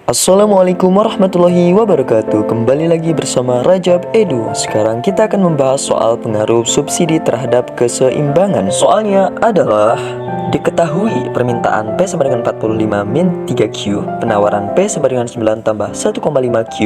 Assalamualaikum warahmatullahi wabarakatuh. Kembali lagi bersama Rajab Edu. Sekarang kita akan membahas soal pengaruh subsidi terhadap keseimbangan. Soalnya adalah diketahui permintaan P sama dengan 45 min 3Q, penawaran P sama dengan 9 tambah 1,5Q,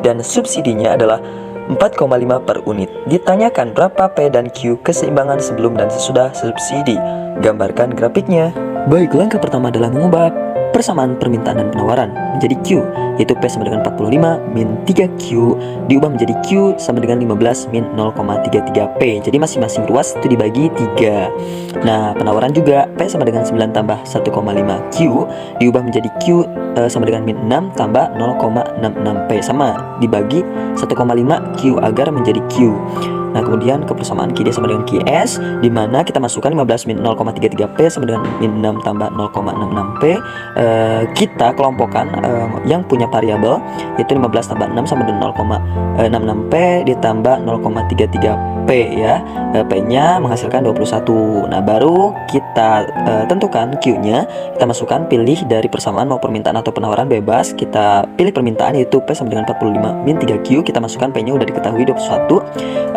dan subsidinya adalah 4,5 per unit. Ditanyakan berapa P dan Q keseimbangan sebelum dan sesudah subsidi. Gambarkan grafiknya. Baik, langkah pertama adalah mengubah persamaan permintaan dan penawaran menjadi Q, yaitu P sama dengan 45 min 3Q diubah menjadi Q sama dengan 15 min 0,33P. Jadi masing-masing ruas itu dibagi 3. Nah, penawaran juga P sama dengan 9 tambah 1,5Q diubah menjadi Q sama dengan min 6 tambah 0,66P, sama dibagi 1,5Q agar menjadi Q. Nah, kemudian ke persamaan QD sama dengan QS, di mana kita masukkan 15 min 0,33P sama dengan min 6 tambah 0,66P. Kita kelompokkan yang punya variabel, yaitu 15 tambah 6 sama dengan 0,66P ditambah 0,33P ya. P-nya menghasilkan 21. Nah, baru kita tentukan Q-nya. Kita masukkan, pilih dari persamaan mau permintaan atau penawaran bebas. Kita pilih permintaan, yaitu P sama dengan 45 min 3Q. Kita masukkan P-nya udah diketahui 21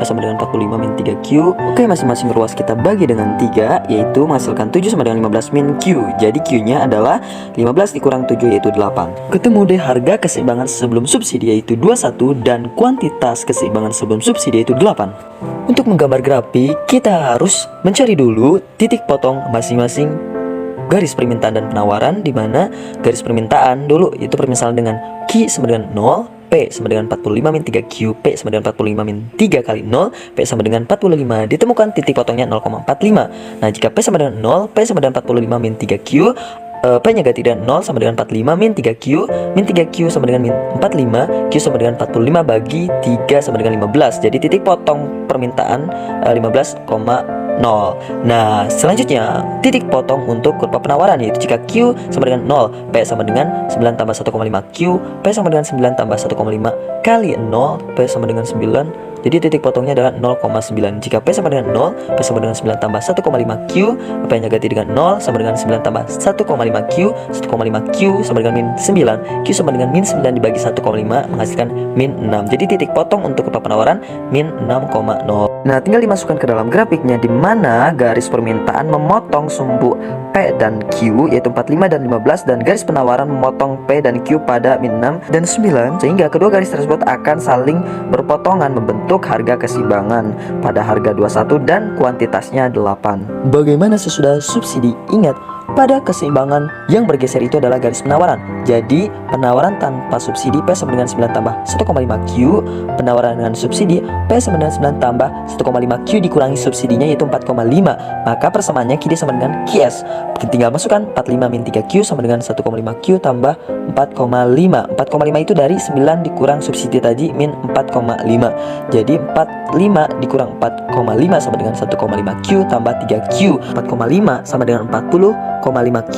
sama dengan 45 min 3Q. Oke, masing-masing ruas kita bagi dengan 3, yaitu menghasilkan 7 sama dengan 15 min Q. Jadi Q-nya adalah 15 dikurang 7, yaitu 8. Ketemu deh harga keseimbangan sebelum subsidi, yaitu 21, dan kuantitas keseimbangan sebelum subsidi, yaitu 8. Untuk menggambar grafik, kita harus mencari dulu titik potong masing-masing garis permintaan dan penawaran, di mana garis permintaan dulu itu permisalan dengan Q sama dengan 0, P sama dengan 45 min 3Q, P sama dengan 45 min 3 kali 0, P sama dengan 45. Ditemukan titik potongnya 0,45. Nah, jika P sama dengan 0, P sama dengan 45 min 3Q, P-nya ganti dengan 0 sama dengan 45 min 3Q, min 3Q sama dengan min 45, Q sama dengan 45 bagi 3 sama dengan 15. Jadi titik potong permintaan 15,0. Nah, selanjutnya titik potong untuk kurva penawaran, yaitu jika Q sama dengan 0, P sama dengan 9 tambah 1,5Q, P sama dengan 9 tambah 1,5 kali 0, P sama dengan 9. Jadi titik potongnya adalah 0,9. Jika P sama dengan 0, P sama dengan 9 tambah 1,5Q, P-nya ganti dengan 0 sama dengan 9 tambah 1,5Q, 1,5Q sama dengan min 9, Q sama dengan min 9 dibagi 1,5 menghasilkan min 6. Jadi titik potong untuk kurva penawaran min 6,0. Nah, tinggal dimasukkan ke dalam grafiknya, di mana garis permintaan memotong sumbu P dan Q, yaitu 45 dan 15, dan garis penawaran memotong P dan Q pada min 6 dan 9, sehingga kedua garis tersebut akan saling berpotongan membentuk harga keseimbangan pada harga 21 dan kuantitasnya 8. Bagaimana sesudah subsidi? Ingat, pada keseimbangan yang bergeser itu adalah garis penawaran. Jadi penawaran tanpa subsidi P sama dengan 9 tambah 1,5Q, penawaran dengan subsidi P sama dengan 9 tambah 1,5Q dikurangi subsidinya, yaitu 4,5. Maka persamaannya QD sama dengan QS. Tinggal masukkan 45 min 3Q sama dengan 1,5Q tambah 4,5. 4,5 itu dari 9 dikurang subsidi tadi min 4,5. Jadi 45 dikurang 4,5 sama dengan 1,5Q tambah 3Q. 4,5 sama dengan 40,5Q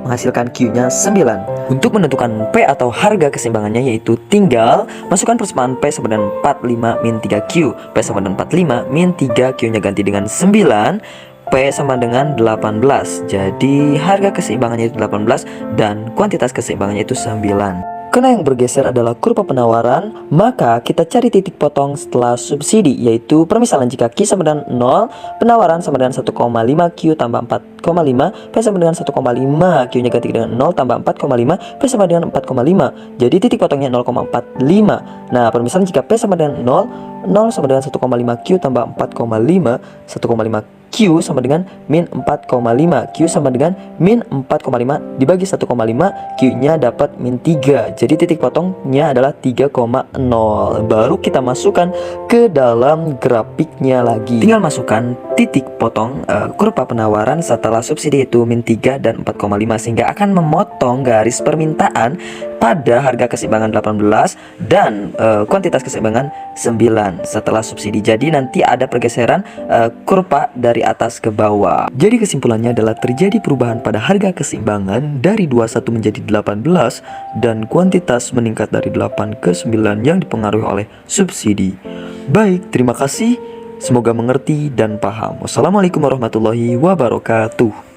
menghasilkan Q-nya 9. Untuk menentukan P atau harga keseimbangannya, yaitu tinggal masukkan persamaan P sama dengan 45 min 3Q. P sama dengan 45 min 3, Q-nya ganti dengan 9, P sama dengan 18. Jadi harga keseimbangannya itu 18 dan kuantitas keseimbangannya itu 9. Karena yang bergeser adalah kurva penawaran, maka kita cari titik potong setelah subsidi, yaitu permisalan jika Q sama dengan 0, penawaran sama dengan 1,5Q tambah 4,5, P sama dengan 1,5, Q-nya ganti dengan 0 tambah 4,5, P sama dengan 4,5. Jadi titik potongnya 0,45. Nah, permisalan jika P sama dengan 0, 0 sama dengan 1,5Q tambah 4,5, 1,5 Q sama dengan min 4,5, Q sama dengan min 4,5 dibagi 1,5, Q-nya dapat min 3. Jadi titik potongnya adalah 3,0. Baru kita masukkan ke dalam grafiknya lagi. Tinggal masukkan titik potong kurva penawaran setelah subsidi, itu min 3 dan 4,5, sehingga akan memotong garis permintaan pada harga keseimbangan 18 dan kuantitas keseimbangan 9 setelah subsidi. Jadi nanti ada pergeseran kurva dari atas ke bawah. Jadi kesimpulannya adalah terjadi perubahan pada harga keseimbangan dari 21 menjadi 18 dan kuantitas meningkat dari 8 ke 9 yang dipengaruhi oleh subsidi. Baik, terima kasih. Semoga mengerti dan paham. Wassalamualaikum warahmatullahi wabarakatuh.